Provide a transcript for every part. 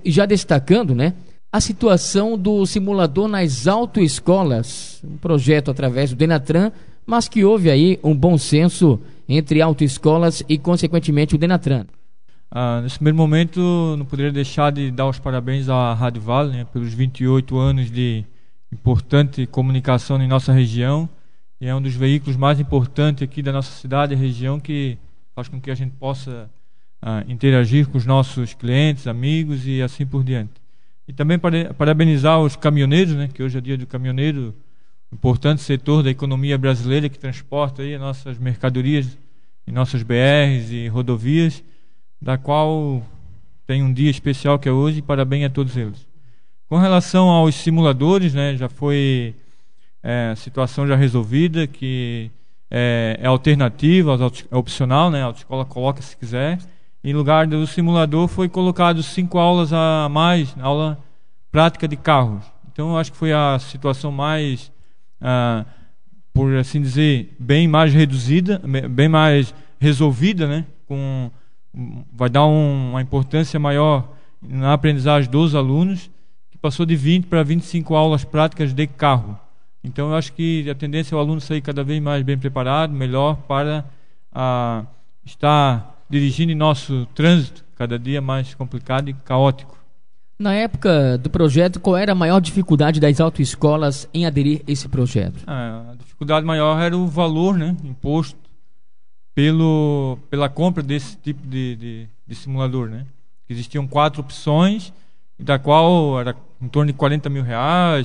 E já destacando, né, a situação do simulador nas autoescolas, um projeto através do Denatran, mas que houve aí um bom senso entre autoescolas e, consequentemente, o Denatran. Nesse primeiro momento, não poderia deixar de dar os parabéns à Rádio Vale, né, pelos 28 anos de importante comunicação em nossa região. E é um dos veículos mais importantes aqui da nossa cidade e região, que faz com que a gente possa interagir com os nossos clientes, amigos e assim por diante. E também parabenizar os caminhoneiros, né, que hoje é dia do caminhoneiro, importante setor da economia brasileira que transporta aí as nossas mercadorias em nossas BRs e rodovias, da qual tem um dia especial que é hoje, e parabéns a todos eles. Com relação aos simuladores, né, já foi a situação já resolvida, que é alternativa, é opcional, né, a autoescola coloca se quiser. Em lugar do simulador foi colocado 5 aulas a mais, aula prática de carros. Então eu acho que foi a situação mais, por assim dizer, bem mais reduzida, bem mais resolvida, né? Vai dar uma importância maior na aprendizagem dos alunos, que passou de 20 para 25 aulas práticas de carro. Então eu acho que a tendência é o aluno sair cada vez mais bem preparado, melhor para estar dirigindo em nosso trânsito cada dia mais complicado e caótico. Na época do projeto, qual era a maior dificuldade das autoescolas em aderir a esse projeto? A dificuldade maior era o valor, né, imposto pela compra desse tipo de simulador, né? Existiam 4 opções, da qual era em torno de R$40 mil,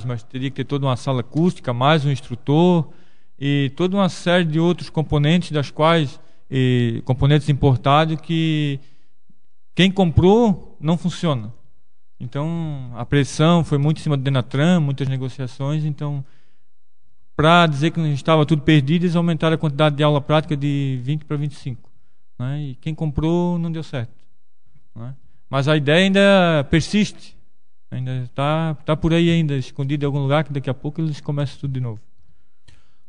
mas teria que ter toda uma sala acústica, mais um instrutor e toda uma série de outros componentes, das quais componentes importados, que quem comprou não funciona. Então a pressão foi muito em cima do Denatran, muitas negociações. Então, para dizer que estava tudo perdido, eles aumentaram a quantidade de aula prática de 20 para 25, né? E quem comprou não deu certo, né? Mas a ideia ainda persiste, ainda está por aí, ainda escondido em algum lugar, que daqui a pouco eles começam tudo de novo.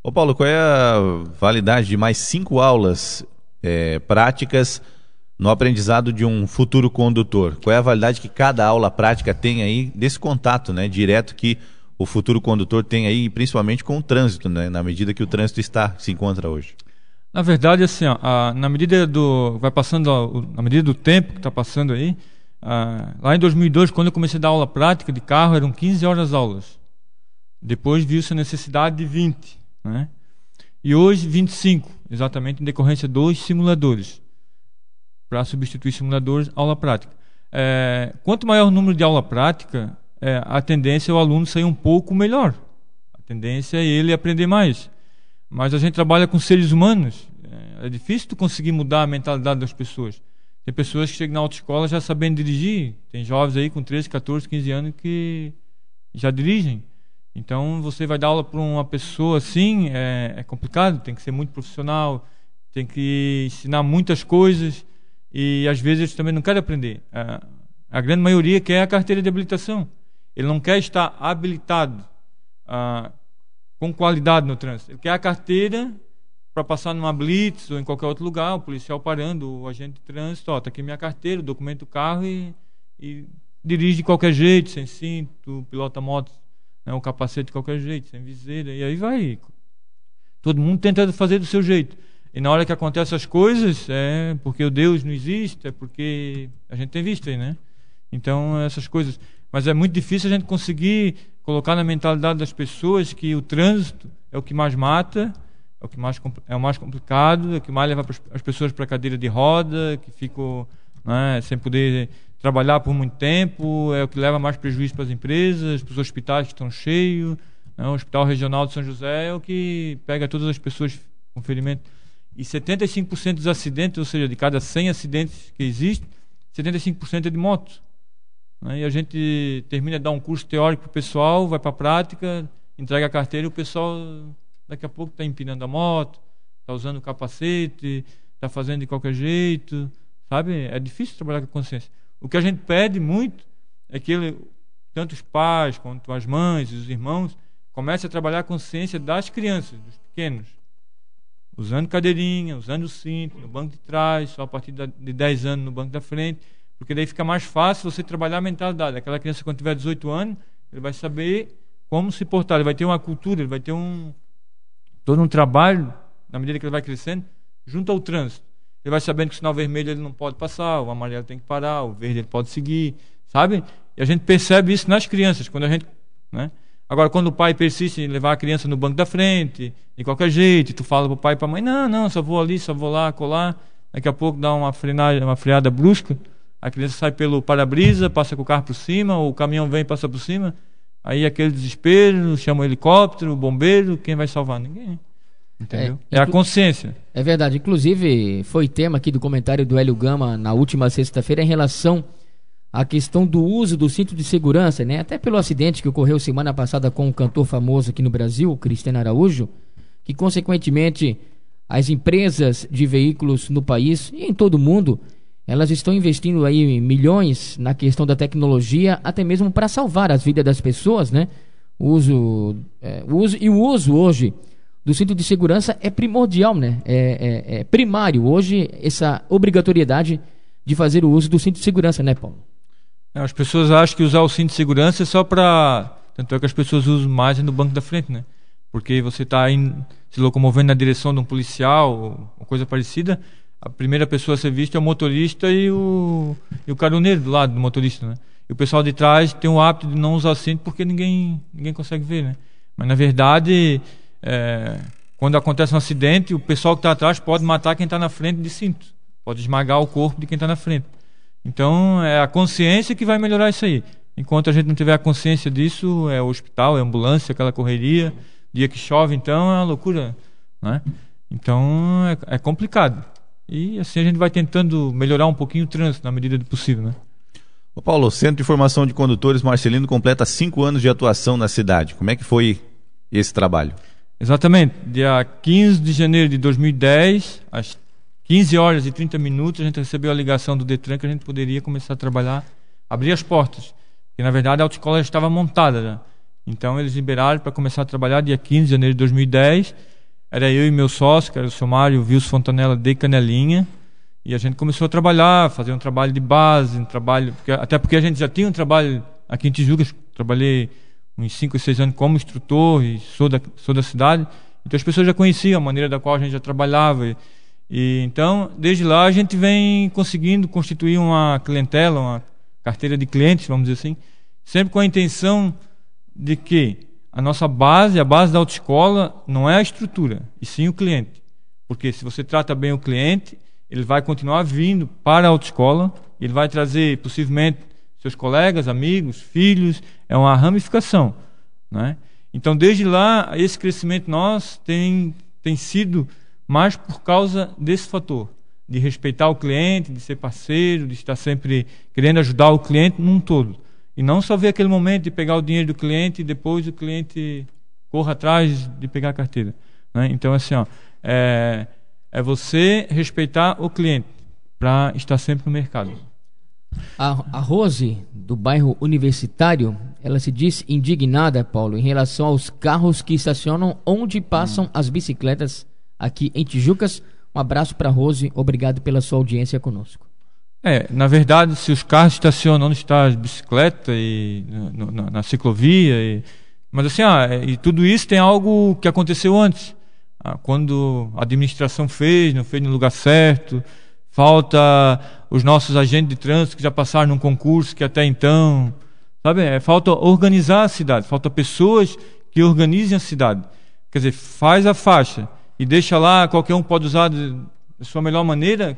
Ô Paulo, qual é a validade de mais 5 aulas práticas no aprendizado de um futuro condutor? Qual é a validade que cada aula prática tem aí desse contato, né, direto que o futuro condutor tem aí, principalmente com o trânsito, né, na medida que o trânsito se encontra hoje? Na verdade, assim, na medida na medida do tempo que está passando aí, lá em 2002, quando eu comecei a dar aula prática de carro, eram 15 horas aulas. Depois viu-se a necessidade de 20, né? E hoje 25, exatamente em decorrência dos simuladores, para substituir simuladores, aula prática. Quanto maior o número de aula prática, a tendência é o aluno sair um pouco melhor. A tendência é ele aprender mais. Mas a gente trabalha com seres humanos. É difícil tu conseguir mudar a mentalidade das pessoas. Tem pessoas que chegam na autoescola já sabendo dirigir. Tem jovens aí com 13, 14, 15 anos que já dirigem. Então você vai dar aula para uma pessoa assim, é complicado. Tem que ser muito profissional, tem que ensinar muitas coisas. E às vezes eles também não querem aprender. A grande maioria quer a carteira de habilitação. Ele não quer estar habilitado com qualidade no trânsito. Ele quer a carteira para passar numa blitz ou em qualquer outro lugar, o policial parando, o agente de trânsito, está aqui minha carteira, o documento do carro, e dirige de qualquer jeito, sem cinto, pilota moto, né, o capacete de qualquer jeito, sem viseira, e aí vai. Todo mundo tenta fazer do seu jeito. E na hora que acontecem as coisas, é porque o Deus não existe, é porque a gente tem visto aí, né? Então, essas coisas. Mas é muito difícil a gente conseguir colocar na mentalidade das pessoas que o trânsito é o que mais mata, é o mais complicado, é o que mais leva as pessoas para a cadeira de roda, que ficam, né, sem poder trabalhar por muito tempo, é o que leva mais prejuízo para as empresas, para os hospitais que estão cheios, né? O Hospital Regional de São José é o que pega todas as pessoas com ferimento. E 75% dos acidentes, ou seja, de cada 100 acidentes que existem, 75% é de moto. E a gente termina de dar um curso teórico para o pessoal, vai para a prática, entrega a carteira e o pessoal daqui a pouco está empinando a moto, está usando o capacete, está fazendo de qualquer jeito, sabe? É difícil trabalhar com a consciência. O que a gente pede muito é que tanto os pais quanto as mães e os irmãos comecem a trabalhar a consciência das crianças, dos pequenos, usando cadeirinha, usando o cinto, no banco de trás, só a partir de 10 anos no banco da frente, Porque daí fica mais fácil você trabalhar a mentalidade. Aquela criança, quando tiver 18 anos, ele vai saber como se portar, ele vai ter uma cultura, ele vai ter todo um trabalho, na medida que ele vai crescendo, junto ao trânsito. Ele vai sabendo que o sinal vermelho ele não pode passar, o amarelo tem que parar, o verde ele pode seguir, sabe? E a gente percebe isso nas crianças, quando a gente, né? Agora, quando o pai persiste em levar a criança no banco da frente, de qualquer jeito, e tu fala pro pai e pra mãe, não, só vou ali, só vou lá, colar, daqui a pouco dá uma freada brusca, a criança sai pelo para-brisa, passa com o carro por cima, ou o caminhão vem e passa por cima, aí aquele desespero, chama o helicóptero, o bombeiro, quem vai salvar? Ninguém. Entendeu? É a consciência. É verdade. Inclusive, foi tema aqui do comentário do Hélio Gama na última sexta-feira em relação à questão do uso do cinto de segurança, né? Até pelo acidente que ocorreu semana passada com um cantor famoso aqui no Brasil, Cristiano Araújo, que consequentemente as empresas de veículos no país e em todo o mundo, elas estão investindo aí milhões na questão da tecnologia, até mesmo para salvar as vidas das pessoas, né? O uso hoje do cinto de segurança é primordial, né? É primário hoje essa obrigatoriedade de fazer o uso do cinto de segurança, né, Paulo? As pessoas acham que usar o cinto de segurança é só para... Tanto é que as pessoas usam mais no banco da frente, né? Porque você está se locomovendo na direção de um policial ou coisa parecida, a primeira pessoa a ser vista é o motorista e o caroneiro do lado do motorista, né? E o pessoal de trás tem o hábito de não usar cinto porque ninguém consegue ver, né? Mas na verdade... quando acontece um acidente, o pessoal que está atrás pode matar quem está na frente de cinto, pode esmagar o corpo de quem está na frente. Então é a consciência que vai melhorar isso aí. Enquanto a gente não tiver a consciência disso, é o hospital, é a ambulância, aquela correria, dia que chove, então é uma loucura, né? Então é complicado. E assim a gente vai tentando melhorar um pouquinho o trânsito na medida do possível, né? Ô Paulo, o Centro de Formação de Condutores Marcelino completa 5 anos de atuação na cidade. Como é que foi esse trabalho? Exatamente, dia 15 de janeiro de 2010, às 15 horas e 30 minutos, a gente recebeu a ligação do Detran que a gente poderia começar a trabalhar, abrir as portas, porque na verdade a autoescola já estava montada já. Então eles liberaram para começar a trabalhar dia 15 de janeiro de 2010, era eu e meu sócio, que era o seu Mário Wilson Fontanella de Canelinha, e a gente começou a trabalhar, fazer um trabalho de base, até porque a gente já tinha um trabalho aqui em Tijucas, trabalhei uns 5 ou 6 anos como instrutor e sou da cidade, então as pessoas já conheciam a maneira da qual a gente já trabalhava e então desde lá a gente vem conseguindo constituir uma clientela, uma carteira de clientes, vamos dizer assim, sempre com a intenção de que a nossa base, a base da autoescola não é a estrutura, e sim o cliente, porque se você trata bem o cliente, ele vai continuar vindo para a autoescola, ele vai trazer possivelmente seus colegas, amigos, filhos, é uma ramificação, né? Então desde lá esse crescimento nosso tem sido mais por causa desse fator, de respeitar o cliente, de ser parceiro, de estar sempre querendo ajudar o cliente num todo, e não só ver aquele momento de pegar o dinheiro do cliente e depois o cliente corra atrás de pegar a carteira, né? Então assim, é você respeitar o cliente para estar sempre no mercado. A Rose, do bairro Universitário, ela se diz indignada, Paulo, em relação aos carros que estacionam onde passam as bicicletas aqui em Tijucas. Um abraço para a Rose, obrigado pela sua audiência conosco. Na verdade, se os carros estacionam onde está as bicicletas e na ciclovia, mas assim, e tudo isso tem algo que aconteceu antes. Quando a administração não fez no lugar certo, falta os nossos agentes de trânsito que já passaram num concurso que até então, sabe, falta organizar a cidade, falta pessoas que organizem a cidade. Quer dizer, faz a faixa e deixa lá, qualquer um pode usar da sua melhor maneira.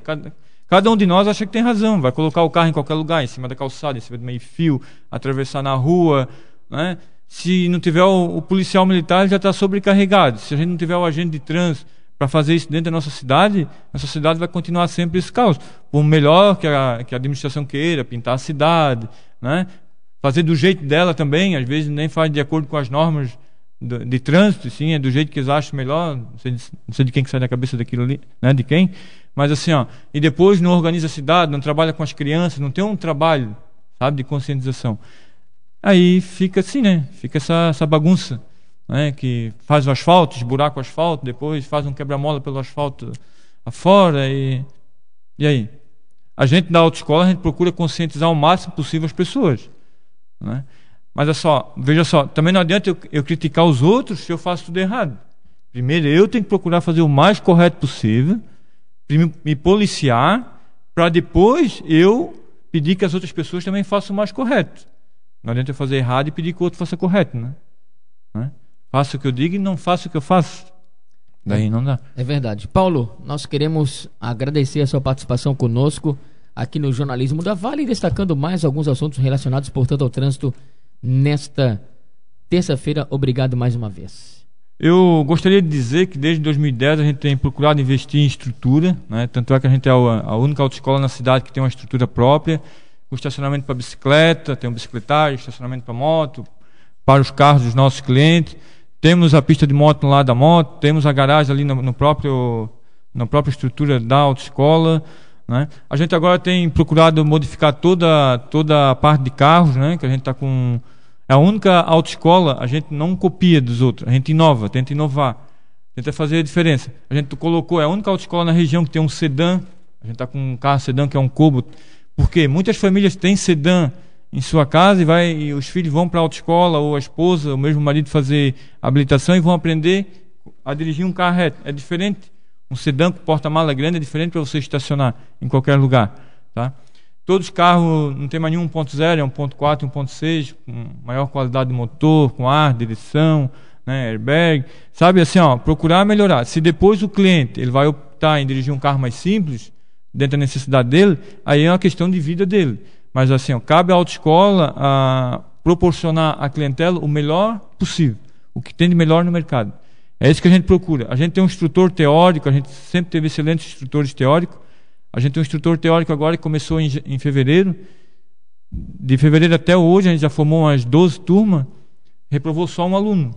Cada um de nós acha que tem razão, vai colocar o carro em qualquer lugar, em cima da calçada, em cima do meio-fio, atravessar na rua, né? Se não tiver o policial militar, ele já está sobrecarregado. Se a gente não tiver o agente de trânsito para fazer isso dentro da nossa cidade vai continuar sempre esse caos. Por melhor que a administração queira, pintar a cidade, né? Fazer do jeito dela também, às vezes nem faz de acordo com as normas de trânsito, sim, é do jeito que eles acham melhor, não sei de quem que sai da cabeça daquilo ali, né? De quem, mas assim, e depois não organiza a cidade, não trabalha com as crianças, não tem um trabalho, sabe, de conscientização. Aí fica assim, né? Fica essa bagunça, né? Que faz o asfalto, esburaca o asfalto, depois faz um quebra-mola pelo asfalto afora e aí? A gente da autoescola, a gente procura conscientizar o máximo possível as pessoas, né? Mas veja só, também não adianta eu criticar os outros se eu faço tudo errado. Primeiro eu tenho que procurar fazer o mais correto possível, me policiar, para depois eu pedir que as outras pessoas também façam o mais correto. Não adianta eu fazer errado e pedir que o outro faça correto, né? Faça o que eu digo e não faça o que eu faço. Daí não dá. É verdade. Paulo, nós queremos agradecer a sua participação conosco aqui no Jornalismo da Vale, destacando mais alguns assuntos relacionados, portanto, ao trânsito nesta terça-feira. Obrigado mais uma vez. Eu gostaria de dizer que desde 2010 a gente tem procurado investir em estrutura, né? Tanto é que a gente é a única autoescola na cidade que tem uma estrutura própria, com estacionamento para bicicleta, tem um bicicletário, estacionamento para moto, para os carros dos nossos clientes. Temos a pista de moto no lado da moto, temos a garagem ali na própria estrutura da autoescola, né? A gente agora tem procurado modificar toda a parte de carros, né? Que a gente está com... É a única autoescola, a gente não copia dos outros, a gente inova, tenta inovar, tenta fazer a diferença. A gente colocou, é a única autoescola na região que tem um sedã, a gente está com um carro sedã que é um Kobo, porque muitas famílias têm sedã em sua casa e os filhos vão para a autoescola, ou a esposa, ou mesmo o marido fazer habilitação e vão aprender a dirigir um carro reto. É diferente. Um sedã com porta-mala grande é diferente para você estacionar em qualquer lugar, tá? Todos os carros não tem mais nenhum 1.0, é 1.4, 1.6, com maior qualidade de motor, com ar, direção, né, airbag. Sabe assim, procurar melhorar. Se depois o cliente ele vai optar em dirigir um carro mais simples, dentro da necessidade dele, aí é uma questão de vida dele. Mas assim, cabe à autoescola proporcionar à clientela o melhor possível, o que tem de melhor no mercado. É isso que a gente procura. A gente tem um instrutor teórico, a gente sempre teve excelentes instrutores teóricos. A gente tem um instrutor teórico agora que começou em fevereiro. De fevereiro até hoje, a gente já formou umas 12 turmas, reprovou só um aluno.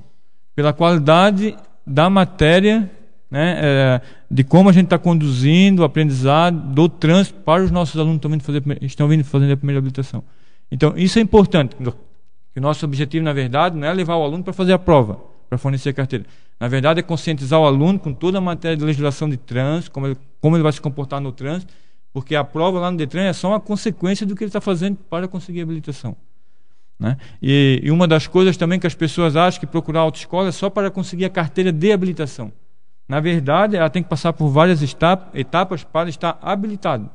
Pela qualidade da matéria, né, de como a gente está conduzindo o aprendizado do trânsito para os nossos alunos estão vindo fazendo a primeira habilitação. Então, isso é importante. Que o nosso objetivo, na verdade, não é levar o aluno para fazer a prova, para fornecer a carteira. Na verdade, é conscientizar o aluno com toda a matéria de legislação de trânsito, como ele vai se comportar no trânsito, porque a prova lá no Detran é só uma consequência do que ele está fazendo para conseguir a habilitação, né? E uma das coisas também que as pessoas acham que procurar autoescola é só para conseguir a carteira de habilitação. Na verdade, ela tem que passar por várias etapas para estar habilitado.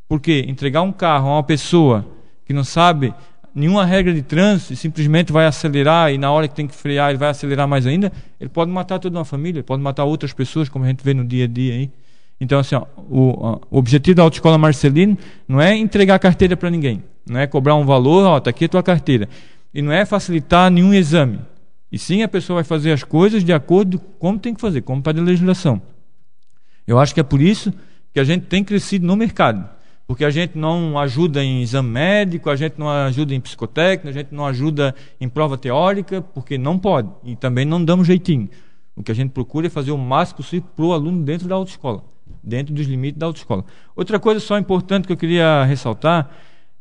Porque entregar um carro a uma pessoa que não sabe nenhuma regra de trânsito e simplesmente vai acelerar, e na hora que tem que frear ele vai acelerar mais ainda, ele pode matar toda uma família, ele pode matar outras pessoas, como a gente vê no dia a dia aí. Então, assim, o objetivo da Autoescola Marcelino não é entregar a carteira para ninguém, não é cobrar um valor, está aqui a tua carteira, e não é facilitar nenhum exame, e sim a pessoa vai fazer as coisas de acordo com como tem que fazer, como está a legislação. Eu acho que é por isso que a gente tem crescido no mercado, porque a gente não ajuda em exame médico, a gente não ajuda em psicotécnico, a gente não ajuda em prova teórica, porque não pode, e também não damos jeitinho. O que a gente procura é fazer o máximo possível para o aluno dentro da autoescola, dentro dos limites da autoescola. Outra coisa só importante que eu queria ressaltar,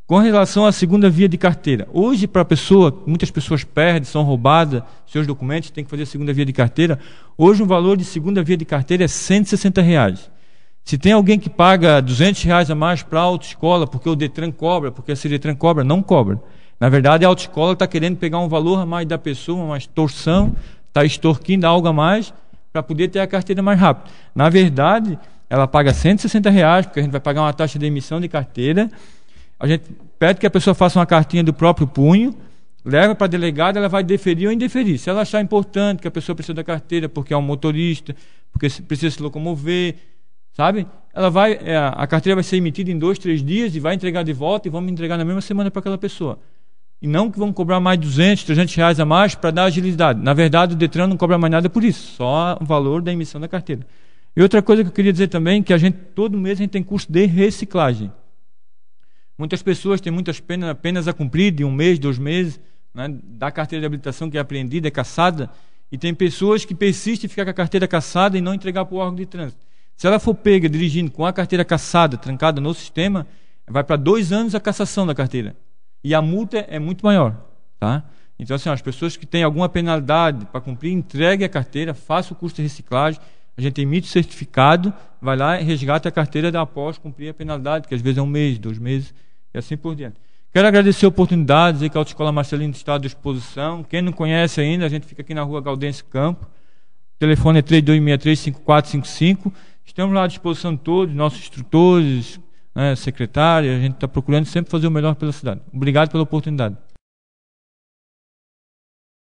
com relação à segunda via de carteira. Hoje, para a pessoa, muitas pessoas perdem, são roubadas seus documentos, tem que fazer a segunda via de carteira. Hoje, o valor de segunda via de carteira é R$160. Se tem alguém que paga R$200 a mais para a autoescola, porque o Detran cobra, porque a Ciretran cobra, não cobra. Na verdade, a autoescola está querendo pegar um valor a mais da pessoa, uma extorsão, está extorquindo algo a mais para poder ter a carteira mais rápido. Na verdade, ela paga R$160, porque a gente vai pagar uma taxa de emissão de carteira. A gente pede que a pessoa faça uma cartinha do próprio punho, leva para a delegada, ela vai deferir ou indeferir. Se ela achar importante que a pessoa precisa da carteira porque é um motorista, porque precisa se locomover, sabe? A carteira vai ser emitida em 2, 3 dias e vai entregar de volta e vamos entregar na mesma semana para aquela pessoa. E não que vamos cobrar mais R$200, R$300 a mais para dar agilidade. Na verdade, o Detran não cobra mais nada por isso, só o valor da emissão da carteira. E outra coisa que eu queria dizer também, que todo mês a gente tem curso de reciclagem. Muitas pessoas têm muitas penas a cumprir de 1 mês, 2 meses, né, da carteira de habilitação que é apreendida, é cassada, e tem pessoas que persistem em ficar com a carteira cassada e não entregar para o órgão de trânsito. Se ela for pega dirigindo com a carteira cassada, trancada no sistema, vai para 2 anos a cassação da carteira. E a multa é muito maior, tá? Então, assim, as pessoas que têm alguma penalidade para cumprir, entregue a carteira, faça o curso de reciclagem. A gente emite o certificado, vai lá e resgata a carteira após cumprir a penalidade, que às vezes é 1 mês, 2 meses, e assim por diante. Quero agradecer a oportunidade, dizer que a Autoescola Marcelino está à disposição. Quem não conhece ainda, a gente fica aqui na rua Gaudêncio Campo. O telefone é 3263-5455. Estamos lá à disposição de todos, nossos instrutores, secretária. A gente está procurando sempre fazer o melhor pela cidade. Obrigado pela oportunidade.